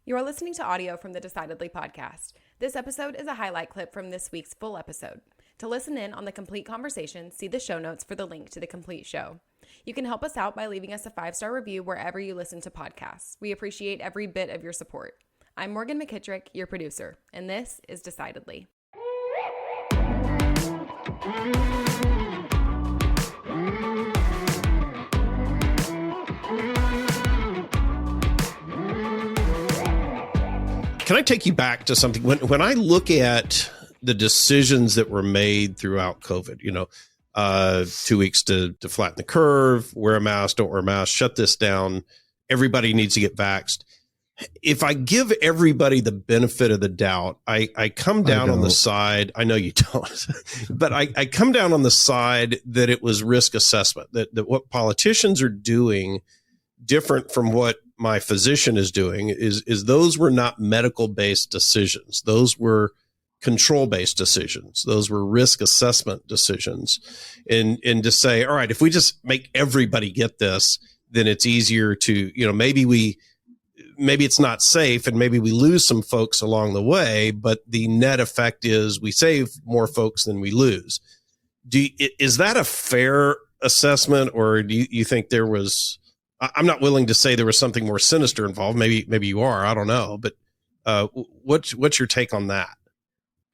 You are listening to audio from the Decidedly podcast. This episode is a highlight clip from this week's full episode. To listen in on the complete conversation, see the show notes for the link to the complete show. You can help us out by leaving us a 5-star review wherever you listen to podcasts. We appreciate every bit of your support. I'm Morgan McKittrick, your producer, and this is Decidedly. Can I take you back to something? When I look at the decisions that were made throughout COVID, 2 weeks to flatten the curve, wear a mask, don't wear a mask, shut this down, everybody needs to get vaxxed. If I give everybody the benefit of the doubt, I come down on the side, I know you don't, but I come down on the side that it was risk assessment, that what politicians are doing different from what my physician is doing is those were not medical-based decisions. Those were control-based decisions. Those were risk assessment decisions. And to say, all right, if we just make everybody get this, then it's easier to, maybe it's not safe and maybe we lose some folks along the way, but the net effect is we save more folks than we lose. Is that a fair assessment, or do you think there was... I'm not willing to say there was something more sinister involved. Maybe you are. I don't know. But what's your take on that?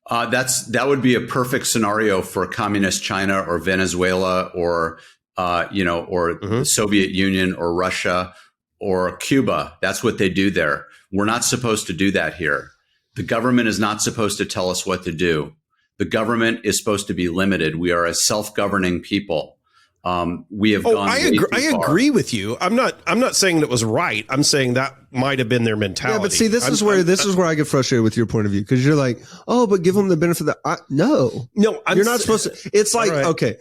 That would be a perfect scenario for communist China or Venezuela or the Soviet Union or Russia or Cuba. That's what they do there. We're not supposed to do that here. The government is not supposed to tell us what to do. The government is supposed to be limited. We are a self-governing people. We have gone. I agree with you. I'm not saying that was right. I'm saying that might have been their mentality. Yeah, but see, this is where I get frustrated with your point of view, because you're like, oh, but give them the benefit of the no, you're not supposed to. It's like, right. Okay,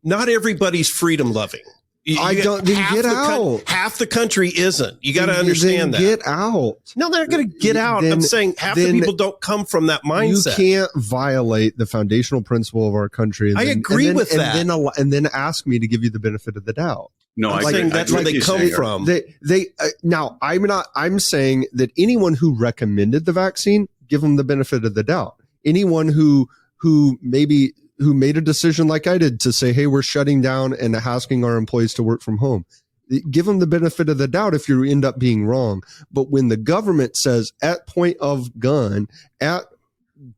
not everybody's freedom loving. Get out. Half the country isn't. You got to understand that. Get out. No, they're going to get out. I'm saying half the people don't come from that mindset. You can't violate the foundational principle of our country. I agree with that. And then ask me to give you the benefit of the doubt. No, I'm saying that's where they come from. Now, I'm saying that anyone who recommended the vaccine, give them the benefit of the doubt. Anyone who made a decision like I did to say, hey, we're shutting down and asking our employees to work from home. Give them the benefit of the doubt if you end up being wrong. But when the government says at point of gun,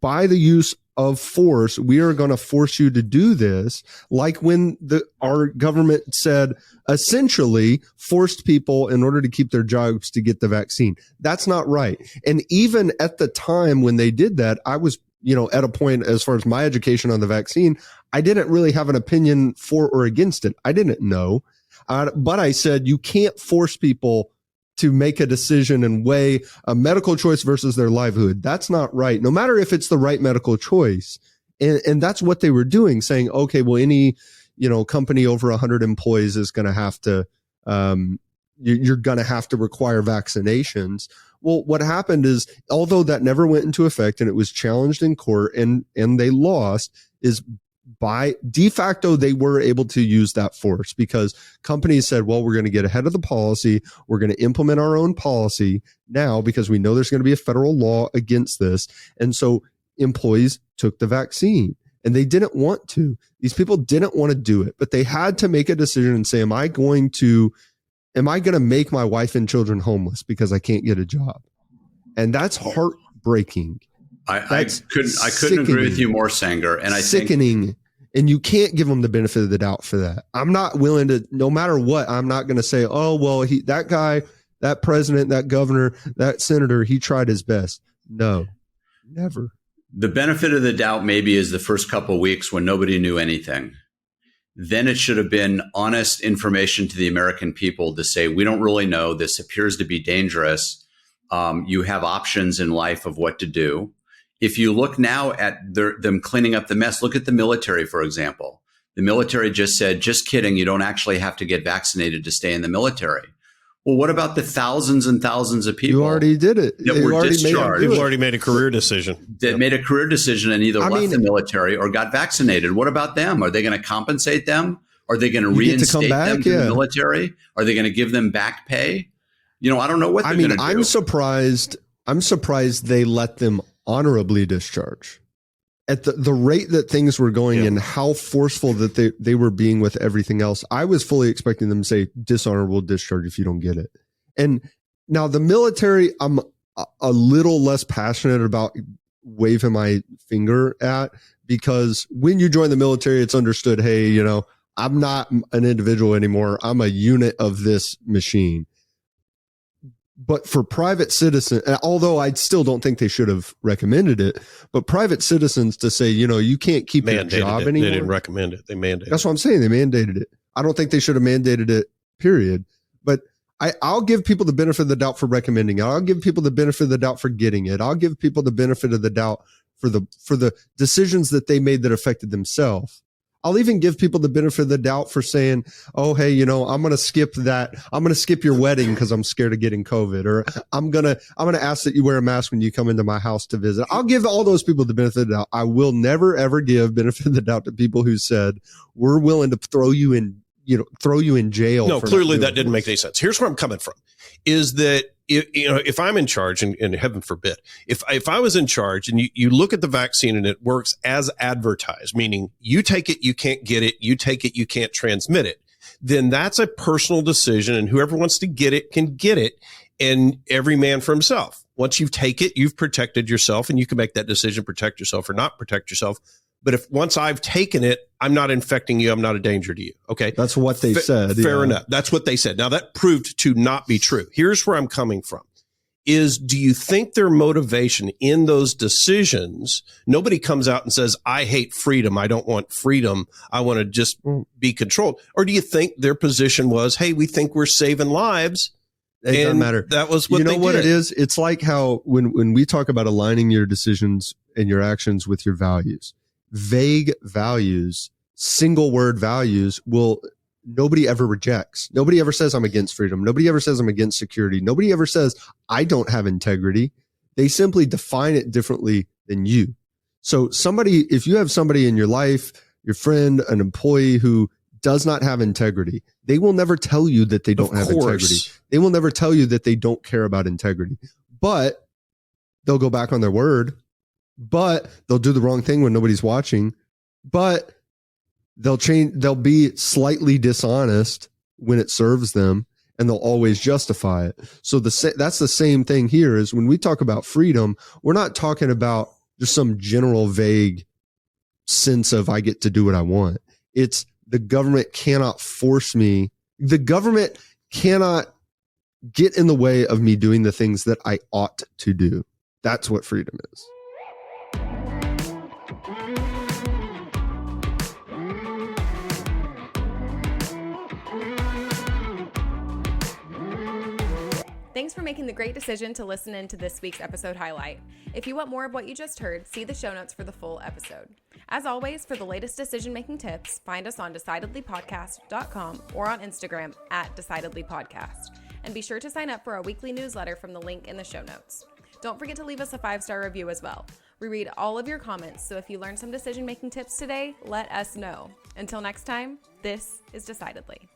by the use of force, we are going to force you to do this, like when our government said essentially forced people in order to keep their jobs to get the vaccine. That's not right. And even at the time when they did that, I was at a point as far as my education on the vaccine, I didn't really have an opinion for or against it. I didn't know. But I said, you can't force people to make a decision and weigh a medical choice versus their livelihood. That's not right. No matter if it's the right medical choice. And that's what they were doing, saying, okay, well, any, company over 100 employees is going to have to, you're going to have to require vaccinations. Well, what happened is, although that never went into effect and it was challenged in court and they lost, is by de facto, they were able to use that force because companies said, well, we're going to get ahead of the policy. We're going to implement our own policy now because we know there's going to be a federal law against this. And so employees took the vaccine and they didn't want to. These people didn't want to do it, but they had to make a decision and say, am I going to make my wife and children homeless because I can't get a job? And that's heartbreaking. I couldn't agree with you more, Sanger. And sickening. And you can't give them the benefit of the doubt for that. I'm not willing to, no matter what, I'm not going to say, oh, well, that guy, that president, that governor, that senator, he tried his best. No, never. The benefit of the doubt maybe is the first couple of weeks when nobody knew anything. Then it should have been honest information to the American people to say, we don't really know. This appears to be dangerous. You have options in life of what to do. If you look now at them cleaning up the mess, look at the military, for example. The military just said, just kidding, you don't actually have to get vaccinated to stay in the military. Well, what about the thousands and thousands of people? You already did it. That were discharged. You've already made a career decision. That made a career decision and either left the military or got vaccinated. What about them? Are they going to compensate them? Are they going to reinstate them to the military? Are they going to give them back pay? I don't know what they're going to do. I'm surprised they let them honorably discharge at the rate that things were going and how forceful that they were being with everything else. I was fully expecting them to say dishonorable discharge if you don't get it. And now the military, I'm a little less passionate about waving my finger at, because when you join the military, it's understood, hey, I'm not an individual anymore. I'm a unit of this machine. But for private citizens, although I still don't think they should have recommended it, but private citizens to say, you can't keep your job anymore. They didn't recommend it. They mandated it. That's what I'm saying. They mandated it. I don't think they should have mandated it, period. But I'll give people the benefit of the doubt for recommending it. I'll give people the benefit of the doubt for getting it. I'll give people the benefit of the doubt for the decisions that they made that affected themselves. I'll even give people the benefit of the doubt for saying, oh, hey, I'm going to skip that. I'm going to skip your wedding because I'm scared of getting COVID, or I'm going to ask that you wear a mask when you come into my house to visit. I'll give all those people the benefit of the doubt. I will never, ever give benefit of the doubt to people who said, we're willing to throw you in jail. No, clearly that didn't make any sense. Here's where I'm coming from, is that if I'm in charge, and heaven forbid, if I was in charge and you look at the vaccine and it works as advertised, meaning you take it, you can't get it, you take it, you can't transmit it, then that's a personal decision, and whoever wants to get it can get it, and every man for himself. Once you take it, you've protected yourself, and you can make that decision, protect yourself or not protect yourself. But if once I've taken it, I'm not infecting you, I'm not a danger to you. Okay. That's what they said. Fair enough. That's what they said. Now that proved to not be true. Here's where I'm coming from is, do you think their motivation in those decisions, nobody comes out and says, I hate freedom. I don't want freedom. I want to just be controlled. Or do you think their position was, hey, we think we're saving lives? It doesn't matter. That was what they what did. It is. It's like how when we talk about aligning your decisions and your actions with your values, vague values, single word values nobody ever rejects. Nobody ever says I'm against freedom. Nobody ever says I'm against security. Nobody ever says I don't have integrity. They simply define it differently than you. So if you have somebody in your life, your friend, an employee who does not have integrity, they will never tell you that they don't have integrity. They will never tell you that they don't care about integrity, but they'll go back on their word. But they'll do the wrong thing when nobody's watching, but they'll be slightly dishonest when it serves them, and they'll always justify it. So that's the same thing here, is when we talk about freedom, we're not talking about just some general vague sense of I get to do what I want. It's the government cannot force me. The government cannot get in the way of me doing the things that I ought to do. That's what freedom is. Thanks for making the great decision to listen in to this week's episode highlight. If you want more of what you just heard, see the show notes for the full episode. As always, for the latest decision-making tips, find us on decidedlypodcast.com or on Instagram @decidedlypodcast. And be sure to sign up for our weekly newsletter from the link in the show notes. Don't forget to leave us a 5-star review as well. We read all of your comments, so if you learned some decision-making tips today, let us know. Until next time, this is Decidedly.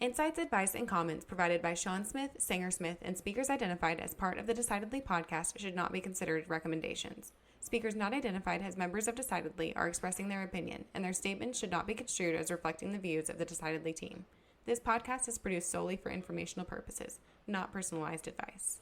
Insights, advice, and comments provided by Sean Smith, Sanger Smith, and speakers identified as part of the Decidedly podcast should not be considered recommendations. Speakers not identified as members of Decidedly are expressing their opinion, and their statements should not be construed as reflecting the views of the Decidedly team. This podcast is produced solely for informational purposes, not personalized advice.